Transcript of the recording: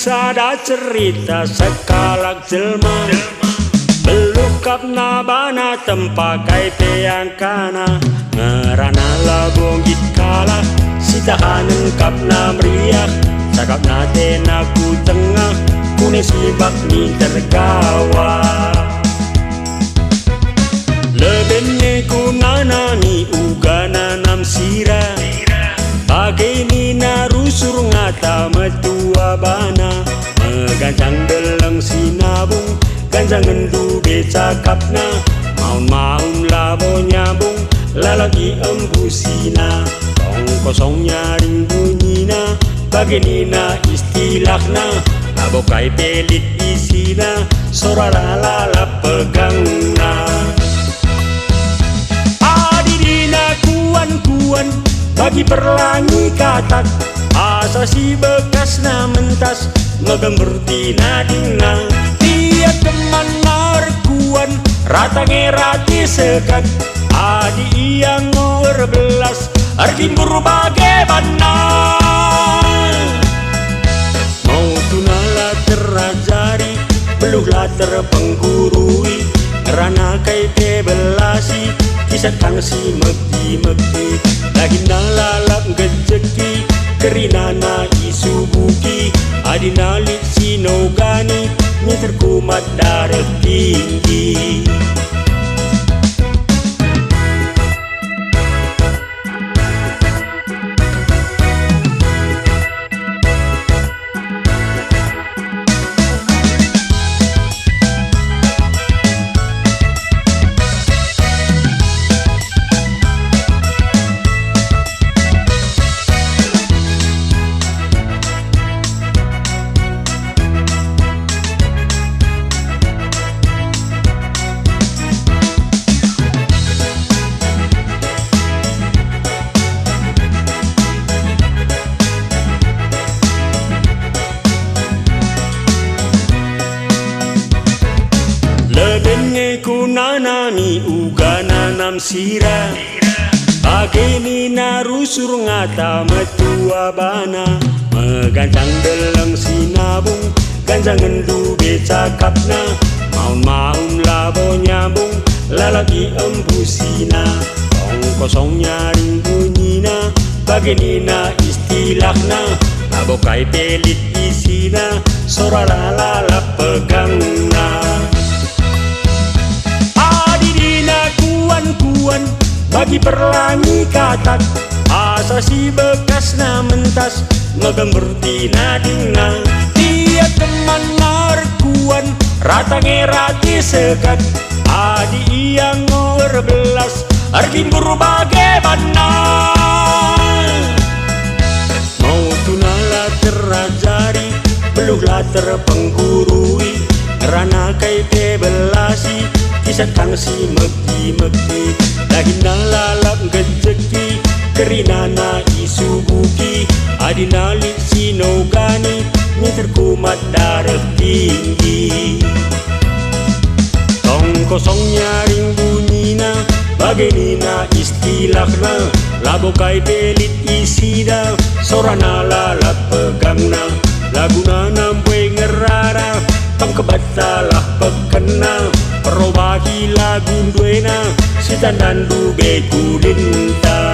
sada cerita sekalak jelma belukap nabana tempakai peangkana ngerana labong gitkala sitahanen kapna meriak cakap tena ku tengah kune sibak ni tergawa lebenne ku nanani ugana nam sira bagai nina rusur ngata metua bana megancang deleng sinabung gancang ngendu becakapna maun-maun labo nyambung lalagi embusina tong kosong nyaring bunyina bagai nina istilahna labo kai pelit isina sora lala pegangna adi dina kuan-kuan bagi perlangi katak asa si bekasna mentas ngegemberti nadingna dia teman narkuan rata ngerati sekat adi yang belas artimbur bagaimana mau tunala terajari beluhlah terpenggurui ngerana kai kebelasi kisah kangsi mekti-mekti lagi nalalap gejeki kerinana isubuki adinalik sinogani ni terkumat darah tinggi lebenne ku nanani ugana nam sira bagai nina rusur ngata metua bana megancang deleng sinabung gancang ngendu becakapna maun-maun labo nyambung lalagi embusina tong kosong nyaring bunyina bagai nina istilahna labo kai pelit isina sora lala pegangna kuan bagi perlangi katak asa si bekasna mentas ngegemberti nadingna dia teman narkuan rata ngerati sekat adi yang belas artimbur bagaimana mau tunala terajari beluhlah terpenggurui ngerana kai kebelasi kisah kangsi mekti-mekti lagi nalalap gejeki kerinana isubuki adinalik sinogani ni terkumat darah tinggi tong kosong nyaring bunyina bagai nina istilahna labo kai belit isida sorana lalap pegangna laguna nampai ngerara pangkebatalah pekena perobahi lagu duena si tandan duge kulinta